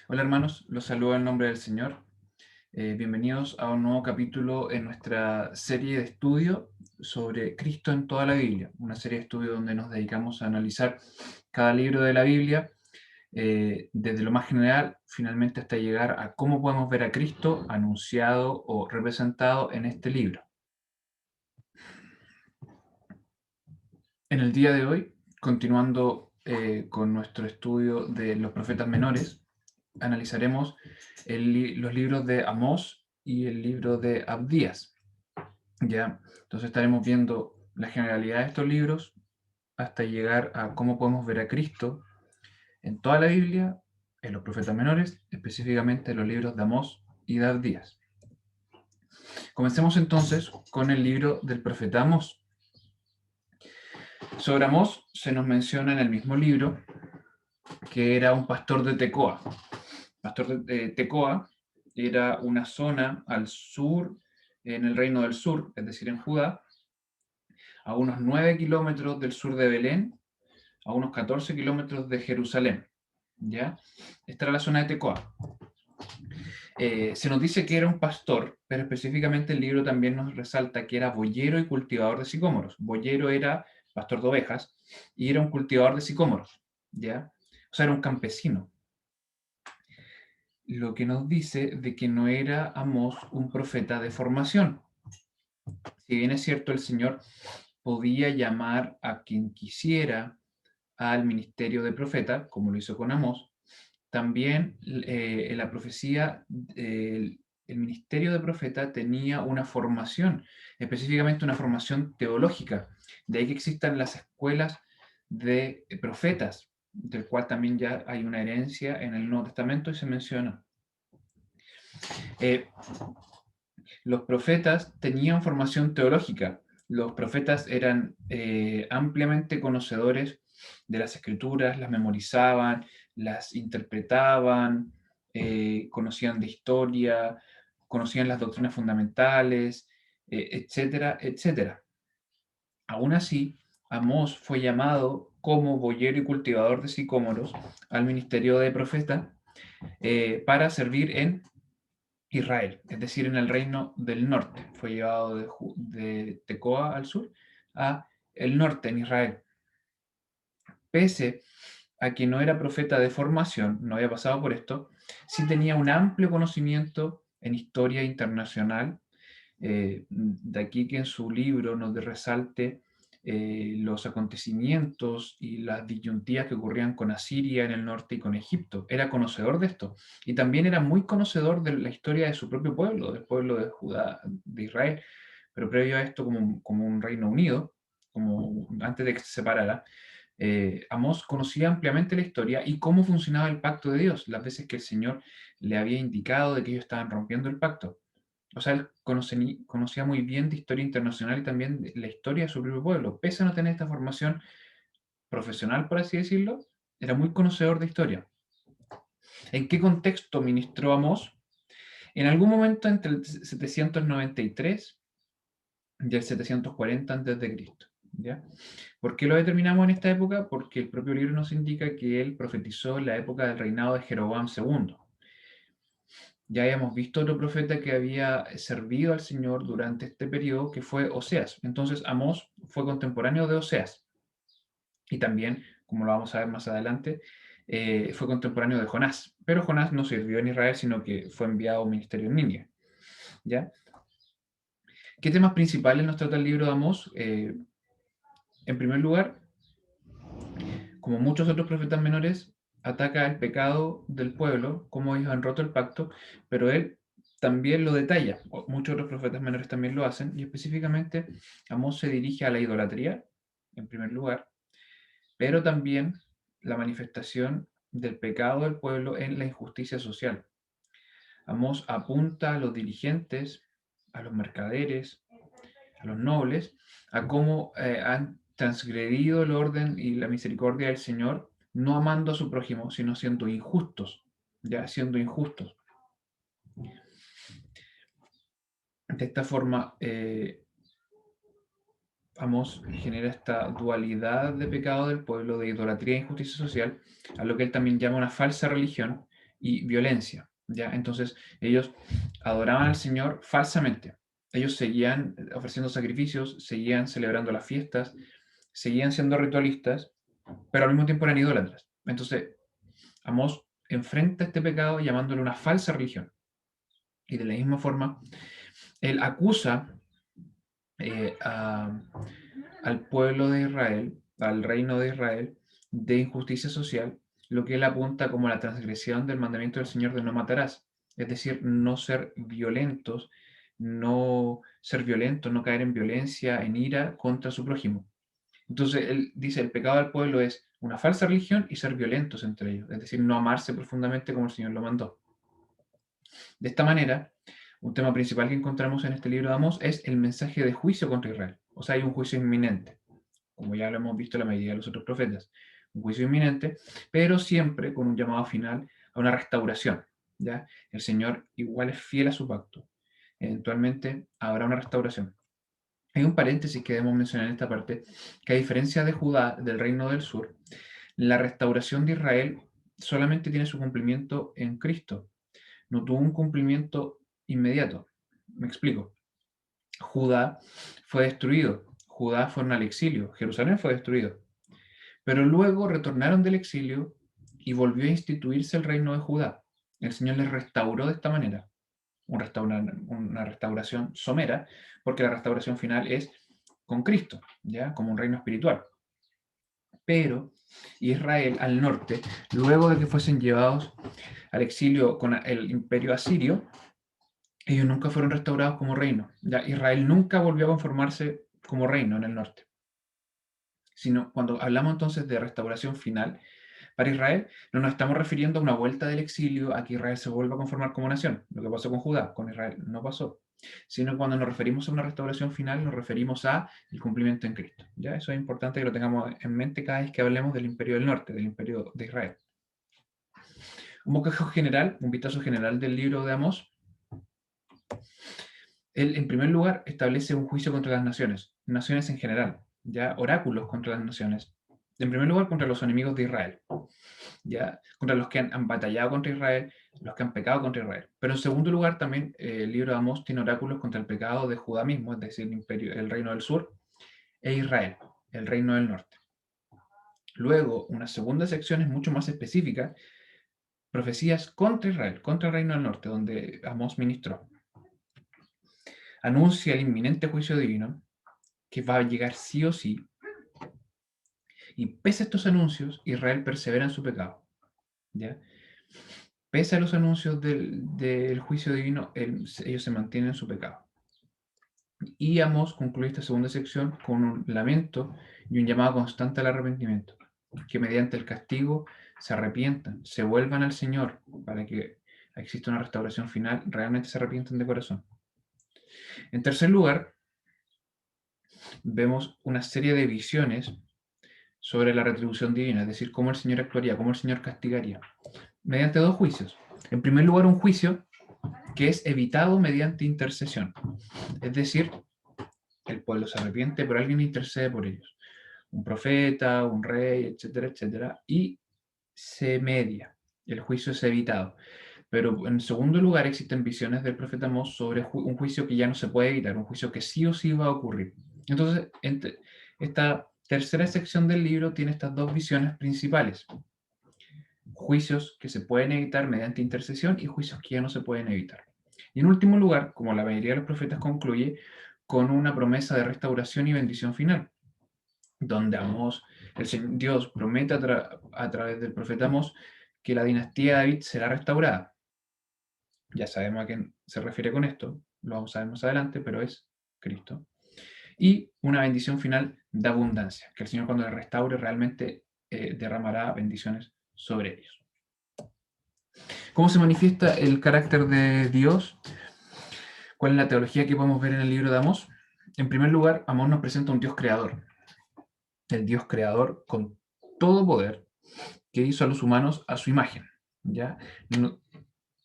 Hola hermanos, los saludo en nombre del Señor. Bienvenidos a un nuevo capítulo en nuestra serie de estudio sobre Cristo en toda la Biblia, una serie de estudio donde nos dedicamos a analizar cada libro de la Biblia, desde lo más general, finalmente hasta llegar a cómo podemos ver a Cristo anunciado o representado en este libro. En el día de hoy, continuando con nuestro estudio de los profetas menores, analizaremos los libros de Amós y el libro de Abdías. ¿Ya? Entonces estaremos viendo la generalidad de estos libros hasta llegar a cómo podemos ver a Cristo en toda la Biblia, en los profetas menores, específicamente en los libros de Amós y de Abdías. Comencemos entonces con el libro del profeta Amós. Sobre Amós se nos menciona en el mismo libro que era un pastor de Tecoa. Pastor de Tecoa era una zona al sur, en el reino del sur, es decir, en Judá, a unos 9 kilómetros del sur de Belén, a unos 14 kilómetros de Jerusalén. ¿Ya? Esta era la zona de Tecoa. Se nos dice que era un pastor, pero específicamente el libro también nos resalta que era boyero y cultivador de sicómoros. Boyero era pastor de ovejas y era un cultivador de sicómoros, ¿ya? O sea, era un campesino. Lo que nos dice de que no era Amós un profeta de formación. Si bien es cierto, el Señor podía llamar a quien quisiera al ministerio de profeta, como lo hizo con Amós, también en la profecía, el ministerio de profeta tenía una formación, específicamente una formación teológica. De ahí que existan las escuelas de profetas, del cual también ya hay una herencia en el Nuevo Testamento y se menciona. Eh, los profetas tenían formación teológica. Los profetas eran ampliamente conocedores de las escrituras, las memorizaban, las interpretaban, conocían de historia, conocían las doctrinas fundamentales, etcétera, etcétera. Aún así, Amós fue llamado como boyero y cultivador de sicómoros al ministerio de profeta para servir en Israel, es decir, en el reino del norte. Fue llevado de Tecoa al sur a el norte, en Israel. Pese a que no era profeta de formación, no había pasado por esto, sí tenía un amplio conocimiento en historia internacional. De aquí que en su libro nos resalte los acontecimientos y las disyuntivas que ocurrían con Asiria en el norte y con Egipto. Era conocedor de esto. Y también era muy conocedor de la historia de su propio pueblo, del pueblo de Judá, de Israel. Pero previo a esto, como un reino unido, como antes de que se separara, Amós conocía ampliamente la historia y cómo funcionaba el pacto de Dios, las veces que el Señor le había indicado de que ellos estaban rompiendo el pacto. O sea, él conocía muy bien de historia internacional y también de la historia de su propio pueblo. Pese a no tener esta formación profesional, por así decirlo, era muy conocedor de historia. ¿En qué contexto ministró Amós? En algún momento entre el 793 y el 740 a.C. ¿Ya? ¿Por qué lo determinamos en esta época? Porque el propio libro nos indica que él profetizó la época del reinado de Jeroboam II. Ya habíamos visto otro profeta que había servido al Señor durante este periodo, que fue Oseas. Entonces, Amós fue contemporáneo de Oseas. Y también, como lo vamos a ver más adelante, fue contemporáneo de Jonás. Pero Jonás no sirvió en Israel, sino que fue enviado a un ministerio en Nínive. ¿Ya? ¿Qué temas principales nos trata el libro de Amós? En primer lugar, como muchos otros profetas menores, ataca el pecado del pueblo, cómo ellos han roto el pacto, pero él también lo detalla. Muchos otros profetas menores también lo hacen, y específicamente Amós se dirige a la idolatría, en primer lugar, pero también la manifestación del pecado del pueblo en la injusticia social. Amós apunta a los dirigentes, a los mercaderes, a los nobles, a cómo han transgredido el orden y la misericordia del Señor, no amando a su prójimo, sino siendo injustos, ya siendo injustos. De esta forma, Amós genera esta dualidad de pecado del pueblo, de idolatría e injusticia social, a lo que él también llama una falsa religión, y violencia, ¿ya? Entonces ellos adoraban al Señor falsamente. Ellos seguían ofreciendo sacrificios, seguían celebrando las fiestas, seguían siendo ritualistas, pero al mismo tiempo eran idólatras. Entonces Amós enfrenta este pecado llamándolo una falsa religión. Y de la misma forma, él acusa eh, a- al pueblo de Israel, al reino de Israel, de injusticia social, lo que él apunta como la transgresión del mandamiento del Señor de no matarás, es decir, no ser violentos, no ser violentos, no caer en violencia, en ira contra su prójimo. Entonces él dice, el pecado del pueblo es una falsa religión y ser violentos entre ellos, es decir, no amarse profundamente como el Señor lo mandó. De esta manera, un tema principal que encontramos en este libro de Amós es el mensaje de juicio contra Israel. O sea, hay un juicio inminente, como ya lo hemos visto en la mayoría de los otros profetas. Un juicio inminente, pero siempre con un llamado final a una restauración. ¿Ya? El Señor igual es fiel a su pacto. Eventualmente habrá una restauración. Hay un paréntesis que debemos mencionar en esta parte, que a diferencia de Judá, del reino del sur, la restauración de Israel solamente tiene su cumplimiento en Cristo, no tuvo un cumplimiento inmediato. Me explico. Judá fue destruido, Judá fueron al exilio, Jerusalén fue destruido, pero luego retornaron del exilio y volvió a instituirse el reino de Judá. El Señor les restauró de esta manera, una restauración somera, porque la restauración final es con Cristo, ¿ya? Como un reino espiritual. Pero Israel al norte, luego de que fuesen llevados al exilio con el imperio asirio, ellos nunca fueron restaurados como reino. Ya Israel nunca volvió a conformarse como reino en el norte. Sino cuando hablamos entonces de restauración final para Israel, no nos estamos refiriendo a una vuelta del exilio, a que Israel se vuelva a conformar como nación. Lo que pasó con Judá, con Israel, no pasó. Sino cuando nos referimos a una restauración final, nos referimos a el cumplimiento en Cristo. ¿Ya? Eso es importante que lo tengamos en mente cada vez que hablemos del imperio del norte, del imperio de Israel. Un bosquejo general, un vistazo general del libro de Amós. Él, en primer lugar, establece un juicio contra las naciones en general, ya oráculos contra las naciones. En primer lugar, contra los enemigos de Israel, ya contra los que han batallado contra Israel, los que han pecado contra Israel. Pero en segundo lugar, también el libro de Amós tiene oráculos contra el pecado de Judá mismo, es decir, el reino del sur, e Israel, el reino del norte. Luego, una segunda sección es mucho más específica, profecías contra Israel, contra el reino del norte, donde Amós ministró. Anuncia el inminente juicio divino, que va a llegar sí o sí, y pese a estos anuncios, Israel persevera en su pecado. ¿Ya? Pese a los anuncios del juicio divino, ellos se mantienen en su pecado. Y Amós concluye esta segunda sección con un lamento y un llamado constante al arrepentimiento, que mediante el castigo se arrepientan, se vuelvan al Señor para que exista una restauración final, realmente se arrepientan de corazón. En tercer lugar, vemos una serie de visiones sobre la retribución divina, es decir, cómo el Señor actuaría, cómo el Señor castigaría, mediante dos juicios. En primer lugar, un juicio que es evitado mediante intercesión, es decir, el pueblo se arrepiente, pero alguien intercede por ellos, un profeta, un rey, etcétera, etcétera, y se media, el juicio es evitado. Pero en segundo lugar existen visiones del profeta Amós sobre un juicio que ya no se puede evitar, un juicio que sí o sí va a ocurrir. Entonces, esta tercera sección del libro tiene estas dos visiones principales. Juicios que se pueden evitar mediante intercesión y juicios que ya no se pueden evitar. Y en último lugar, como la mayoría de los profetas concluye, con una promesa de restauración y bendición final, donde Amós, Dios promete a través del profeta Amós que la dinastía de David será restaurada. Ya sabemos a quién se refiere con esto, lo vamos a ver más adelante, pero es Cristo. Y una bendición final de abundancia, que el Señor cuando le restaure realmente derramará bendiciones sobre ellos. ¿Cómo se manifiesta el carácter de Dios? ¿Cuál es la teología que podemos ver en el libro de Amós? En primer lugar, Amós nos presenta un Dios creador, el Dios creador con todo poder, que hizo a los humanos a su imagen. ¿Ya?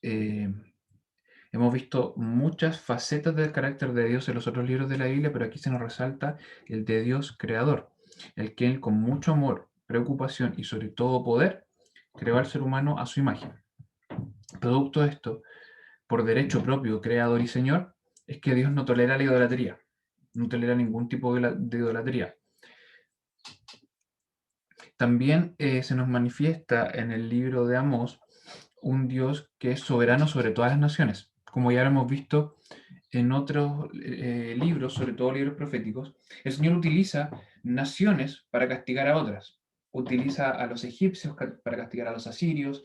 Eh, Hemos visto muchas facetas del carácter de Dios en los otros libros de la Biblia, pero aquí se nos resalta el de Dios creador, el que él con mucho amor, preocupación y sobre todo poder creó al ser humano a su imagen. Producto de esto, por derecho propio, creador y señor, es que Dios no tolera la idolatría, no tolera ningún tipo de idolatría. También se nos manifiesta en el libro de Amós un Dios que es soberano sobre todas las naciones. Como ya lo hemos visto en otros libros, sobre todo libros proféticos, el Señor utiliza naciones para castigar a otras. Utiliza a los egipcios para castigar a los asirios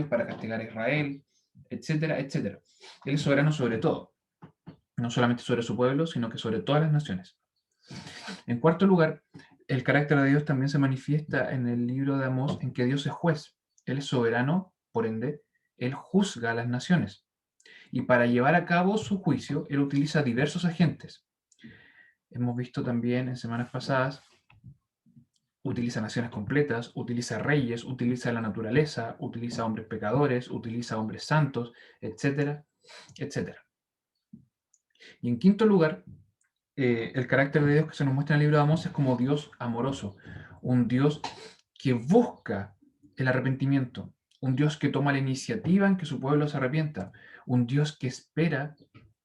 para castigar a Israel, etcétera, etcétera. Él es soberano sobre todo, no solamente sobre su pueblo, sino que sobre todas las naciones. En cuarto lugar, el carácter de Dios también se manifiesta en el libro de Amós, en que Dios es juez. Él es soberano, por ende, Él juzga a las naciones. Y para llevar a cabo su juicio, Él utiliza diversos agentes. Hemos visto también en semanas pasadas, utiliza naciones completas, utiliza reyes, utiliza la naturaleza, utiliza hombres pecadores, utiliza hombres santos, etcétera, etcétera. Y en quinto lugar, el carácter de Dios que se nos muestra en el libro de Amós es como Dios amoroso, un Dios que busca el arrepentimiento, un Dios que toma la iniciativa en que su pueblo se arrepienta, un Dios que espera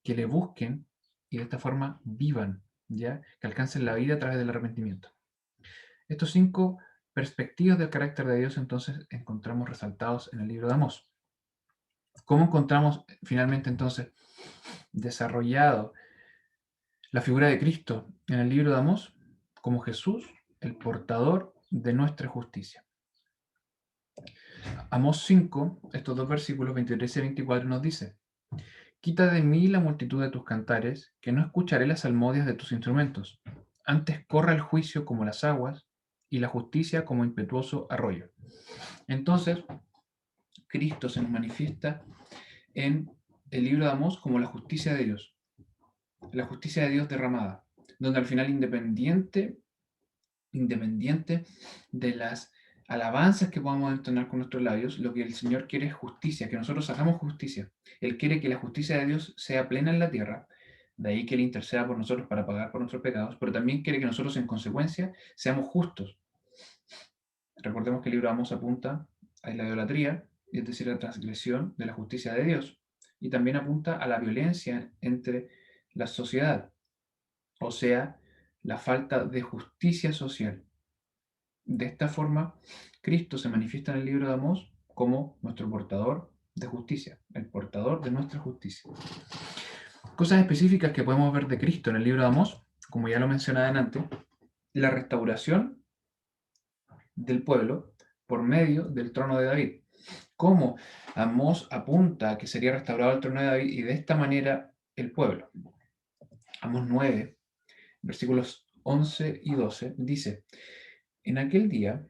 que le busquen y de esta forma vivan, ¿ya? Que alcancen la vida a través del arrepentimiento. Estos 5 perspectivas del carácter de Dios entonces encontramos resaltados en el libro de Amós. ¿Cómo encontramos finalmente entonces desarrollado la figura de Cristo en el libro de Amós? Como Jesús, el portador de nuestra justicia. Amós 5, estos dos versículos 23 y 24 nos dice: Quita de mí la multitud de tus cantares, que no escucharé las salmodias de tus instrumentos. Antes corra el juicio como las aguas, y la justicia como impetuoso arroyo. Entonces, Cristo se nos manifiesta en el libro de Amós como la justicia de Dios derramada, donde al final independiente de las alabanzas que podamos entonar con nuestros labios, lo que el Señor quiere es justicia, que nosotros hagamos justicia. Él quiere que la justicia de Dios sea plena en la tierra, de ahí que Él interceda por nosotros para pagar por nuestros pecados, pero también quiere que nosotros en consecuencia seamos justos. Recordemos que el libro de Amós apunta a la idolatría, es decir, la transgresión de la justicia de Dios, y también apunta a la violencia entre la sociedad, o sea, la falta de justicia social. De esta forma, Cristo se manifiesta en el libro de Amós como nuestro portador de justicia, el portador de nuestra justicia. Cosas específicas que podemos ver de Cristo en el libro de Amós, como ya lo mencioné antes, la restauración del pueblo por medio del trono de David. Cómo Amós apunta a que sería restaurado el trono de David y de esta manera el pueblo. Amós 9, versículos 11 y 12, dice: En aquel día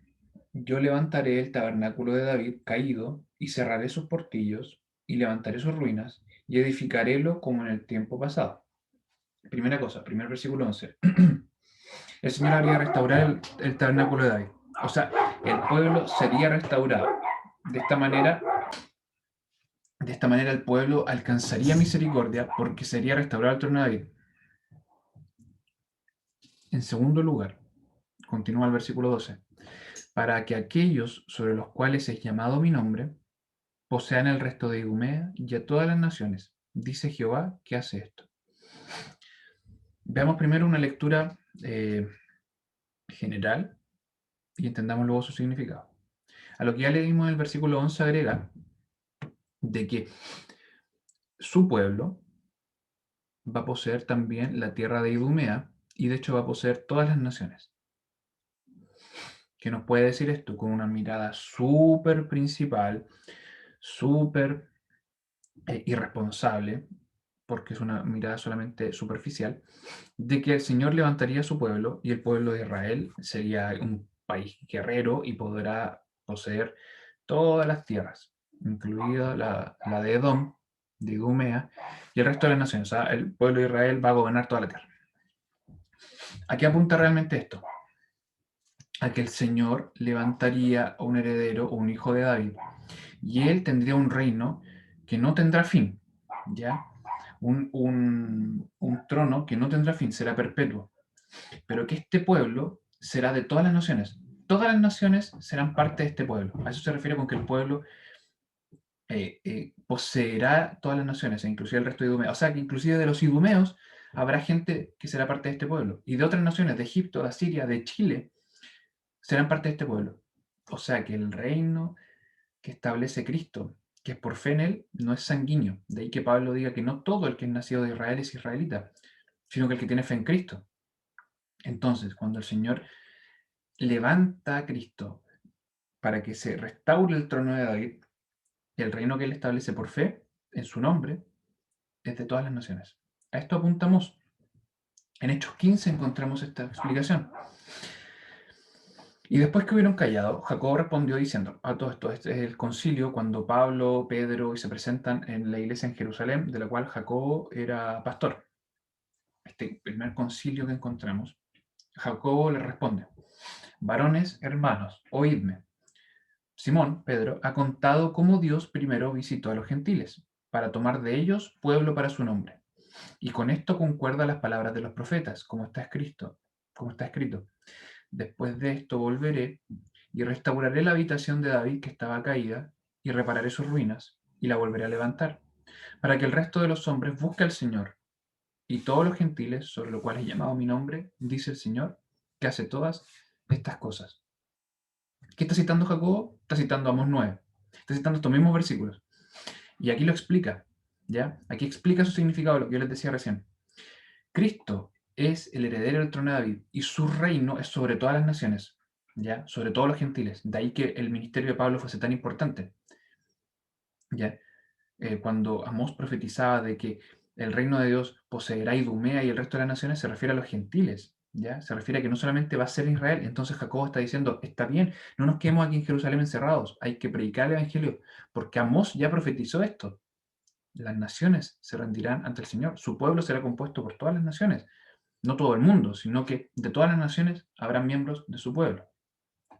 yo levantaré el tabernáculo de David caído y cerraré sus portillos y levantaré sus ruinas y edificarélo como en el tiempo pasado. Primera cosa, primer versículo 11. El Señor haría restaurar el tabernáculo de David. O sea, el pueblo sería restaurado. De esta manera el pueblo alcanzaría misericordia porque sería restaurado el trono de David. En segundo lugar, continúa el versículo 12, para que aquellos sobre los cuales es llamado mi nombre posean el resto de Idumea y a todas las naciones. Dice Jehová que hace esto. Veamos primero una lectura general y entendamos luego su significado. A lo que ya leímos en el versículo 11 agrega de que su pueblo va a poseer también la tierra de Idumea y de hecho va a poseer todas las naciones. ¿Qué nos puede decir esto? Con una mirada súper principal, súper irresponsable, porque es una mirada solamente superficial, de que el Señor levantaría a su pueblo y el pueblo de Israel sería un país guerrero y podrá poseer todas las tierras, incluida la de Edom, de Idumea, y el resto de las naciones. O sea, el pueblo de Israel va a gobernar toda la tierra. ¿A qué apunta realmente esto? A que el Señor levantaría a un heredero o un hijo de David, y él tendría un reino que no tendrá fin, ¿ya? Un trono que no tendrá fin, será perpetuo, pero que este pueblo será de todas las naciones. Todas las naciones serán parte de este pueblo. A eso se refiere con que el pueblo poseerá todas las naciones, e inclusive el resto de Idumea. O sea, que inclusive de los idumeos habrá gente que será parte de este pueblo. Y de otras naciones, de Egipto, de Asiria, de Chile, serán parte de este pueblo. O sea, que el reino que establece Cristo, que es por fe en él, no es sanguíneo. De ahí que Pablo diga que no todo el que es nacido de Israel es israelita, sino que el que tiene fe en Cristo. Entonces, cuando el Señor levanta a Cristo para que se restaure el trono de David, el reino que él establece por fe en su nombre es de todas las naciones. A esto apuntamos. En Hechos 15 encontramos esta explicación. Y después que hubieron callado, Jacobo respondió diciendo, a todo esto, este es el concilio cuando Pablo, Pedro y se presentan en la iglesia en Jerusalén, de la cual Jacobo era pastor. Este primer concilio que encontramos, Jacobo le responde, varones, hermanos, oídme. Simón, Pedro, ha contado cómo Dios primero visitó a los gentiles, para tomar de ellos pueblo para su nombre. Y con esto concuerda las palabras de los profetas, como está escrito. Después de esto volveré y restauraré la habitación de David que estaba caída, y repararé sus ruinas, y la volveré a levantar, para que el resto de los hombres busque al Señor, y todos los gentiles, sobre los cuales he llamado mi nombre, dice el Señor, que hace todas estas cosas. ¿Qué está citando Jacobo? Está citando Amós 9. Está citando estos mismos versículos. Y aquí lo explica, ¿ya? Aquí explica su significado, lo que yo les decía recién. Cristo es el heredero del trono de David y su reino es sobre todas las naciones, ¿ya? Sobre todos los gentiles. De ahí que el ministerio de Pablo fuese tan importante, ¿ya? Cuando Amós profetizaba de que el reino de Dios poseerá Idumea y el resto de las naciones, se refiere a los gentiles, ¿ya? Se refiere a que no solamente va a ser Israel. Entonces Jacobo está diciendo, está bien, no nos quedemos aquí en Jerusalén encerrados, hay que predicar el Evangelio, porque Amós ya profetizó esto. Las naciones se rendirán ante el Señor, su pueblo será compuesto por todas las naciones, no todo el mundo, sino que de todas las naciones habrán miembros de su pueblo.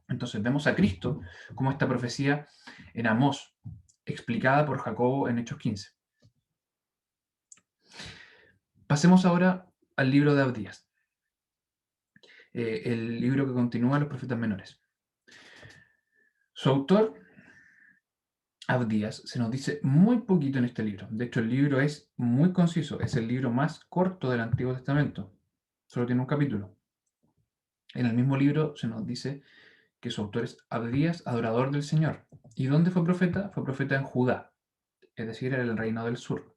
Entonces vemos a Cristo como esta profecía en Amós, explicada por Jacobo en Hechos 15. Pasemos ahora al libro de Abdías, el libro que continúa los profetas menores. Su autor, Abdías, se nos dice muy poquito en este libro. De hecho, el libro es muy conciso, es el libro más corto del Antiguo Testamento. Solo tiene un capítulo. En el mismo libro se nos dice que su autor es Abdías, adorador del Señor. ¿Y dónde fue profeta? Fue profeta en Judá, es decir, en el reino del sur.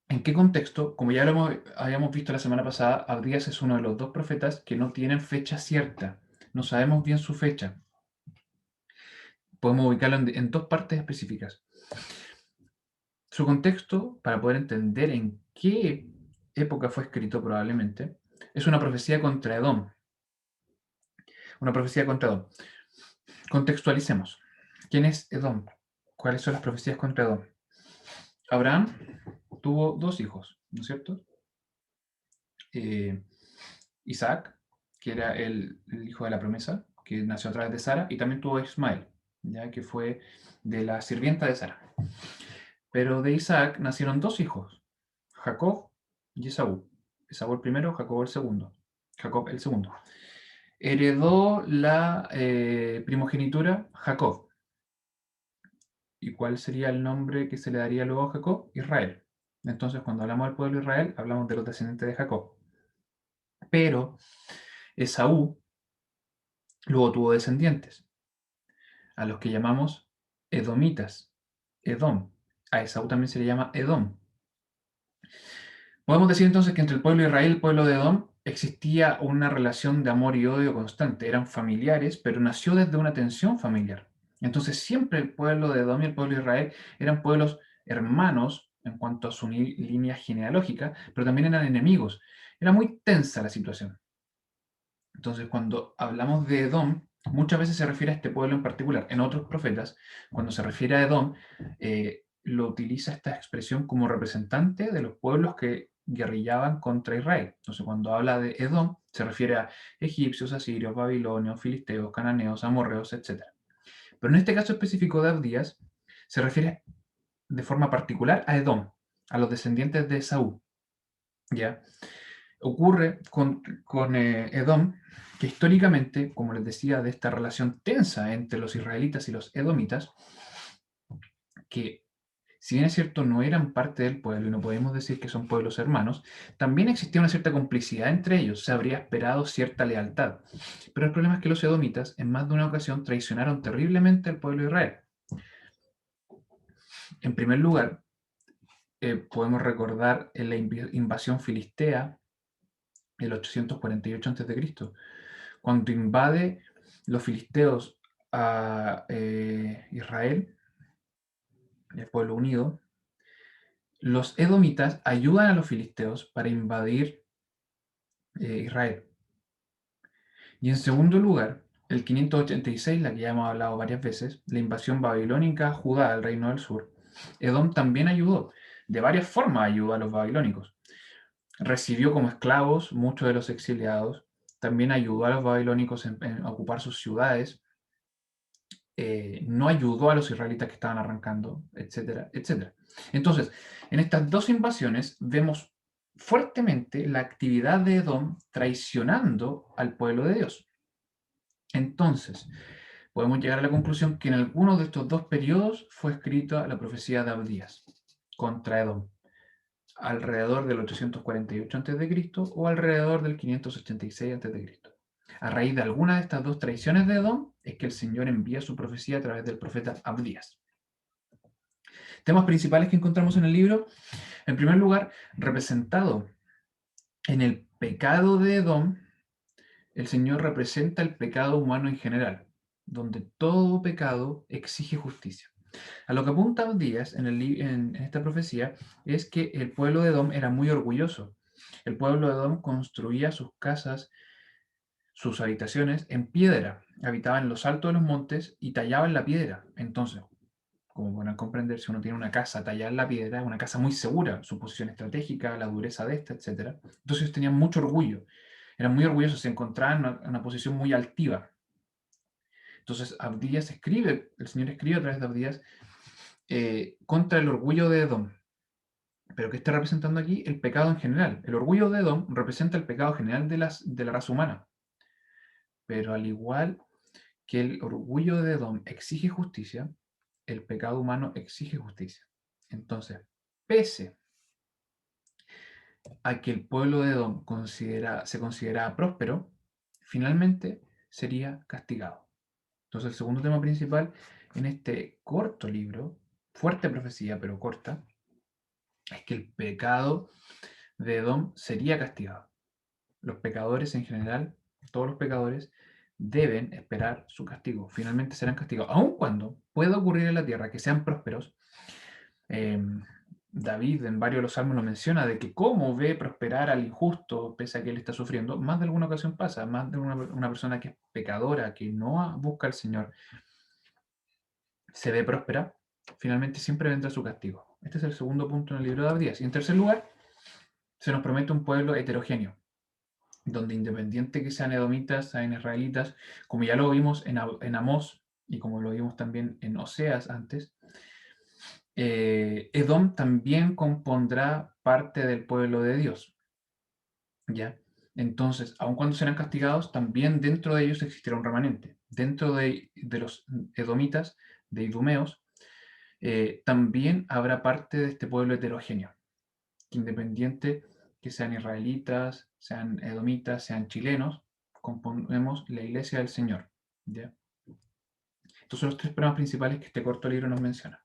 ¿En qué contexto? Como ya habíamos visto la semana pasada, Abdías es uno de los dos profetas que no tienen fecha cierta. No sabemos bien su fecha. Podemos ubicarlo en dos partes específicas. Su contexto, para poder entender en qué época fue escrito probablemente, es una profecía contra Edom. Una profecía contra Edom. Contextualicemos. ¿Quién es Edom? ¿Cuáles son las profecías contra Edom? Abraham tuvo dos hijos, ¿no es cierto? Isaac, que era el hijo de la promesa, que nació a través de Sara, y también tuvo Ismael, ¿ya? Que fue de la sirvienta de Sara. Pero de Isaac nacieron dos hijos, Jacob y Esaú. Esaú el primero, Jacob el segundo. Jacob el segundo. Heredó la primogenitura Jacob. ¿Y cuál sería el nombre que se le daría luego a Jacob? Israel. Entonces, cuando hablamos del pueblo de Israel, hablamos de los descendientes de Jacob. Pero Esaú luego tuvo descendientes, a los que llamamos edomitas, Edom. A Esaú también se le llama Edom. Podemos decir entonces que entre el pueblo de Israel y el pueblo de Edom existía una relación de amor y odio constante. Eran familiares, pero nació desde una tensión familiar. Entonces siempre el pueblo de Edom y el pueblo de Israel eran pueblos hermanos en cuanto a su línea genealógica, pero también eran enemigos. Era muy tensa la situación. Entonces, cuando hablamos de Edom, muchas veces se refiere a este pueblo en particular. En otros profetas, cuando se refiere a Edom, lo utiliza esta expresión como representante de los pueblos que guerrillaban contra Israel. Entonces, cuando habla de Edom, se refiere a egipcios, asirios, babilonios, filisteos, cananeos, amorreos, etc. Pero en este caso específico de Abdías, se refiere de forma particular a Edom, a los descendientes de Esaú. ¿Ya? Ocurre con Edom, que históricamente, como les decía, de esta relación tensa entre los israelitas y los edomitas, que si bien es cierto no eran parte del pueblo y no podemos decir que son pueblos hermanos, también existía una cierta complicidad entre ellos, se habría esperado cierta lealtad. Pero el problema es que los edomitas en más de una ocasión traicionaron terriblemente al pueblo de Israel. En primer lugar, podemos recordar en la invasión filistea el 848 a.C., cuando invade los filisteos a Israel, el pueblo unido. Los edomitas ayudan a los filisteos para invadir Israel. Y en segundo lugar, el 586, la que ya hemos hablado varias veces, la invasión babilónica a Judá, al reino del sur. Edom también ayudó, de varias formas ayudó a los babilónicos. Recibió como esclavos muchos de los exiliados, también ayudó a los babilónicos en ocupar sus ciudades, no ayudó a los israelitas que estaban arrancando, etcétera, etcétera. Entonces, en estas dos invasiones vemos fuertemente la actividad de Edom traicionando al pueblo de Dios. Entonces, podemos llegar a la conclusión que en alguno de estos dos periodos fue escrita la profecía de Abdías contra Edom, alrededor del 848 a.C. o alrededor del 586 a.C. A raíz de alguna de estas dos traiciones de Edom es que el Señor envía su profecía a través del profeta Abdías. Temas principales que encontramos en el libro. En primer lugar, representado en el pecado de Edom, el Señor representa el pecado humano en general, donde todo pecado exige justicia. A lo que apunta Abdías en esta profecía es que el pueblo de Edom era muy orgulloso. El pueblo de Edom construía sus casas, sus habitaciones en piedra, habitaban en los altos de los montes y tallaban la piedra. Entonces, como podrán comprender, si uno tiene una casa tallada en la piedra, es una casa muy segura, su posición estratégica, la dureza de esta, etc. Entonces ellos tenían mucho orgullo, eran muy orgullosos, se encontraban en una posición muy altiva. Entonces Abdías escribe, el Señor escribe a través de Abdías contra el orgullo de Edom. Pero ¿qué está representando aquí? El pecado en general. El orgullo de Edom representa el pecado general de la raza humana. Pero al igual que el orgullo de Edom exige justicia, el pecado humano exige justicia. Entonces, pese a que el pueblo de Edom se consideraba próspero, finalmente sería castigado. Entonces, el segundo tema principal en este corto libro, fuerte profecía, pero corta, es que el pecado de Edom sería castigado. Los pecadores en general, todos los pecadores, deben esperar su castigo. Finalmente serán castigados. Aun cuando pueda ocurrir en la tierra que sean prósperos, eh, David en varios de los salmos lo menciona, de que cómo ve prosperar al injusto pese a que él está sufriendo. Más de alguna ocasión pasa, más de una persona que es pecadora, que no busca al Señor, se ve próspera, finalmente siempre vendrá su castigo. Este es el segundo punto en el libro de Abdías. Y en tercer lugar, se nos promete un pueblo heterogéneo, donde independiente que sean edomitas, sean israelitas, como ya lo vimos en Amós y como lo vimos también en Oseas antes, Edom también compondrá parte del pueblo de Dios. ¿Ya? Entonces, aun cuando serán castigados, también dentro de ellos existirá un remanente. Dentro de los edomitas, de idumeos, también habrá parte de este pueblo heterogéneo, que independiente que sean israelitas, sean edomitas, sean chilenos, componemos la iglesia del Señor. ¿Ya? Estos son los tres problemas principales que este corto libro nos menciona.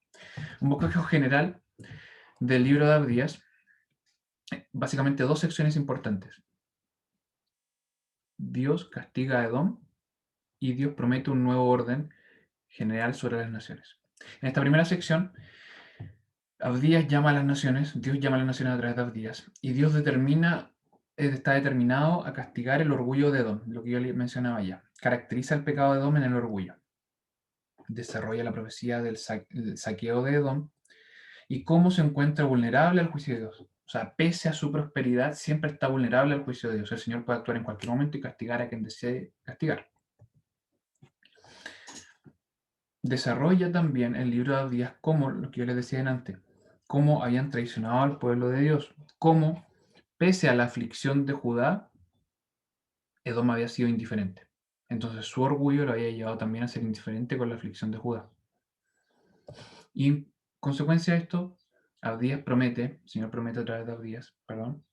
Un bosquejo general del libro de Abdías, básicamente dos secciones importantes. Dios castiga a Edom y Dios promete un nuevo orden general sobre las naciones. En esta primera sección, Abdías llama a las naciones, Dios llama a las naciones a través de Abdías, y Dios está determinado a castigar el orgullo de Edom, lo que yo le mencionaba ya. Caracteriza el pecado de Edom en el orgullo. Desarrolla la profecía del saqueo de Edom y cómo se encuentra vulnerable al juicio de Dios. O sea, pese a su prosperidad, siempre está vulnerable al juicio de Dios. El Señor puede actuar en cualquier momento y castigar a quien desee castigar. Desarrolla también el libro de Abdías como lo que yo les decía antes, cómo habían traicionado al pueblo de Dios, cómo pese a la aflicción de Judá, Edom había sido indiferente. Entonces su orgullo lo había llevado también a ser indiferente con la aflicción de Judá. Y en consecuencia de esto, Abdías promete, el Señor promete a través de Abdías, perdón,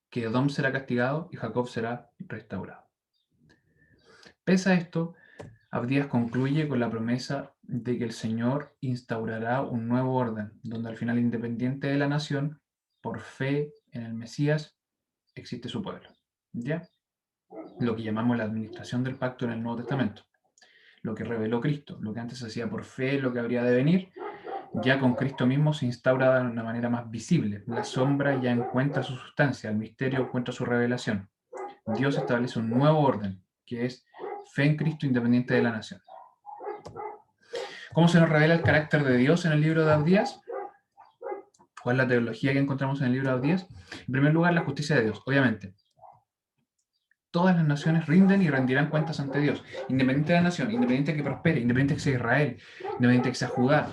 que Edom será castigado y Jacob será restaurado. Pese a esto, Abdías concluye con la promesa de que el Señor instaurará un nuevo orden, donde al final, independiente de la nación, por fe en el Mesías, existe su pueblo. ¿Ya? Lo que llamamos la administración del pacto en el Nuevo Testamento. Lo que reveló Cristo, lo que antes se hacía por fe, lo que habría de venir, ya con Cristo mismo se instaura de una manera más visible. La sombra ya encuentra su sustancia, el misterio encuentra su revelación. Dios establece un nuevo orden, que es fe en Cristo independiente de la nación. ¿Cómo se nos revela el carácter de Dios en el libro de Abdías? ¿Cuál es la teología que encontramos en el libro de Abdías? En primer lugar, la justicia de Dios, obviamente. Todas las naciones rinden y rendirán cuentas ante Dios, independiente de la nación, independiente de que prospere, independiente de que sea Israel, independiente de que sea Judá,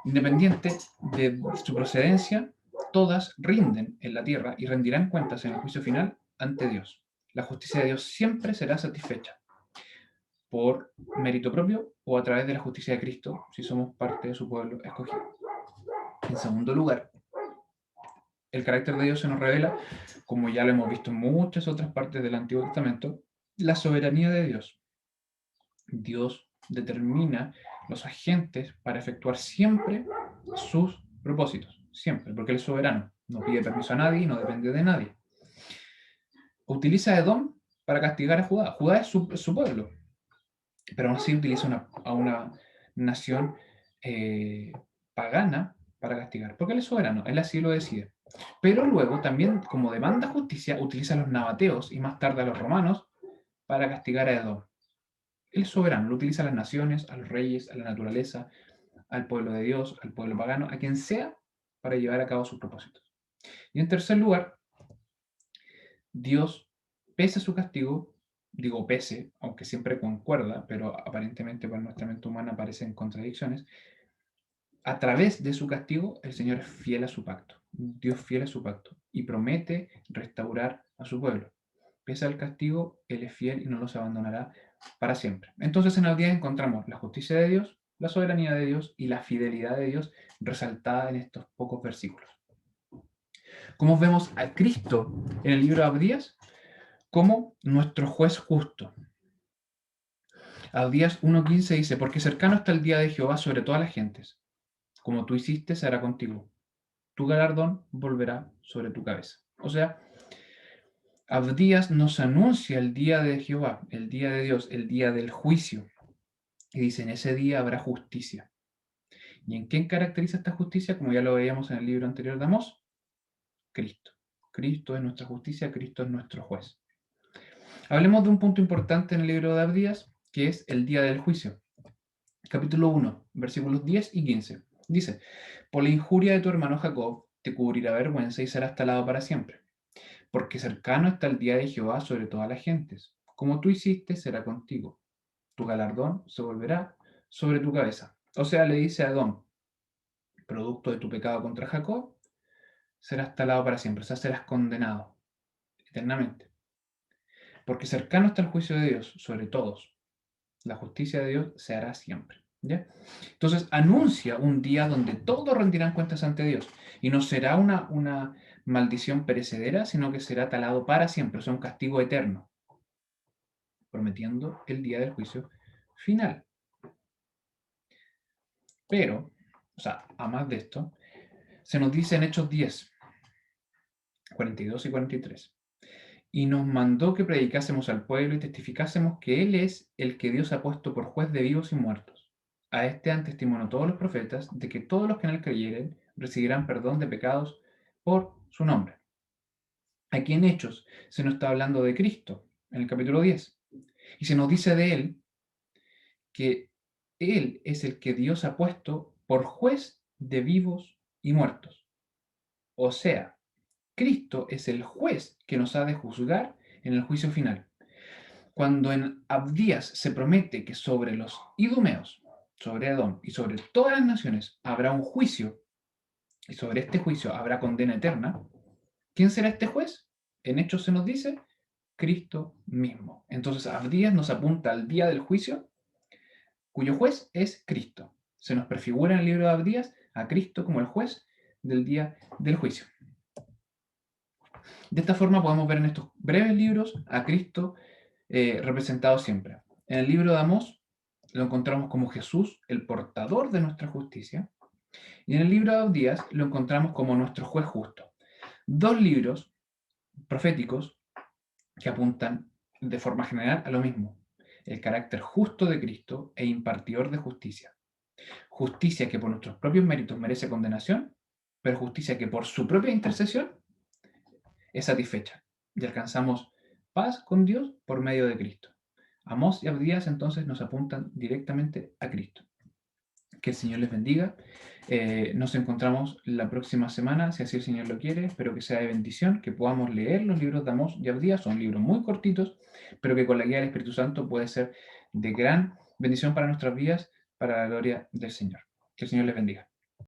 independiente de su procedencia, todas rinden en la tierra y rendirán cuentas en el juicio final ante Dios. La justicia de Dios siempre será satisfecha por mérito propio o a través de la justicia de Cristo, si somos parte de su pueblo escogido. En segundo lugar, el carácter de Dios se nos revela, como ya lo hemos visto en muchas otras partes del Antiguo Testamento, la soberanía de Dios. Dios determina los agentes para efectuar siempre sus propósitos, siempre, porque Él es soberano, no pide permiso a nadie y no depende de nadie. Utiliza a Edom para castigar a Judá. Judá es su pueblo, pero aún así utiliza a una nación pagana para castigar, porque Él es soberano, Él así lo decide. Pero luego también, como demanda justicia, utiliza a los nabateos y más tarde a los romanos para castigar a Edom. Él es soberano, lo utiliza a las naciones, a los reyes, a la naturaleza, al pueblo de Dios, al pueblo pagano, a quien sea, para llevar a cabo sus propósitos. Y en tercer lugar, Dios, pese a su castigo, digo pese, aunque siempre concuerda, pero aparentemente para nuestra mente humana aparecen contradicciones, a través de su castigo, el Señor es fiel a su pacto. Dios fiel a su pacto y promete restaurar a su pueblo. Pese al castigo, Él es fiel y no los abandonará para siempre. Entonces en el día encontramos la justicia de Dios, la soberanía de Dios y la fidelidad de Dios resaltada en estos pocos versículos. ¿Cómo vemos a Cristo en el libro de Abdías? Como nuestro juez justo. Abdías 1.15 dice, porque cercano está el día de Jehová sobre todas las gentes. Como tú hiciste, se hará contigo. Tu galardón volverá sobre tu cabeza. O sea, Abdías nos anuncia el día de Jehová, el día de Dios, el día del juicio. Y dice, en ese día habrá justicia. ¿Y en quién caracteriza esta justicia? Como ya lo veíamos en el libro anterior de Amós, Cristo. Cristo es nuestra justicia, Cristo es nuestro juez. Hablemos de un punto importante en el libro de Abdías, que es el día del juicio. Capítulo 1, versículos 10 y 15. Dice, por la injuria de tu hermano Jacob te cubrirá vergüenza y serás talado para siempre. Porque cercano está el día de Jehová sobre todas las gentes. Como tú hiciste, será contigo. Tu galardón se volverá sobre tu cabeza. O sea, le dice a Edom, producto de tu pecado contra Jacob, serás talado para siempre, o sea, serás condenado eternamente. Porque cercano está el juicio de Dios sobre todos. La justicia de Dios se hará siempre. ¿Ya? Entonces anuncia un día donde todos rendirán cuentas ante Dios. Y no será una maldición perecedera, sino que será talado para siempre, o sea, un castigo eterno, prometiendo el día del juicio final. Pero, o sea, a más de esto, se nos dice en Hechos 10, 42 y 43. Y nos mandó que predicásemos al pueblo y testificásemos que Él es el que Dios ha puesto por juez de vivos y muertos. A este han testimonio todos los profetas de que todos los que en Él creyeren recibirán perdón de pecados por su nombre. Aquí en Hechos se nos está hablando de Cristo, en el capítulo 10. Y se nos dice de Él que Él es el que Dios ha puesto por juez de vivos y muertos. O sea, Cristo es el juez que nos ha de juzgar en el juicio final. Cuando en Abdías se promete que sobre los idumeos, sobre Edom y sobre todas las naciones habrá un juicio, y sobre este juicio habrá condena eterna, ¿Quién será este juez? En Hechos se nos dice Cristo mismo. Entonces Abdías nos apunta al día del juicio, cuyo juez es Cristo. Se nos prefigura en el libro de Abdías a Cristo como el juez del día del juicio. De esta forma podemos ver en estos breves libros a Cristo representado siempre. En el libro de Amós lo encontramos como Jesús, el portador de nuestra justicia, y en el libro de Abdías lo encontramos como nuestro juez justo. Dos libros proféticos que apuntan de forma general a lo mismo: el carácter justo de Cristo e impartidor de justicia. Justicia que por nuestros propios méritos merece condenación, pero justicia que por su propia intercesión es satisfecha y alcanzamos paz con Dios por medio de Cristo. Amós y Abdías entonces nos apuntan directamente a Cristo. Que el Señor les bendiga. Nos encontramos la próxima semana, si así el Señor lo quiere. Espero que sea de bendición, que podamos leer los libros de Amós y Abdías. Son libros muy cortitos, pero que con la guía del Espíritu Santo puede ser de gran bendición para nuestras vidas, para la gloria del Señor. Que el Señor les bendiga.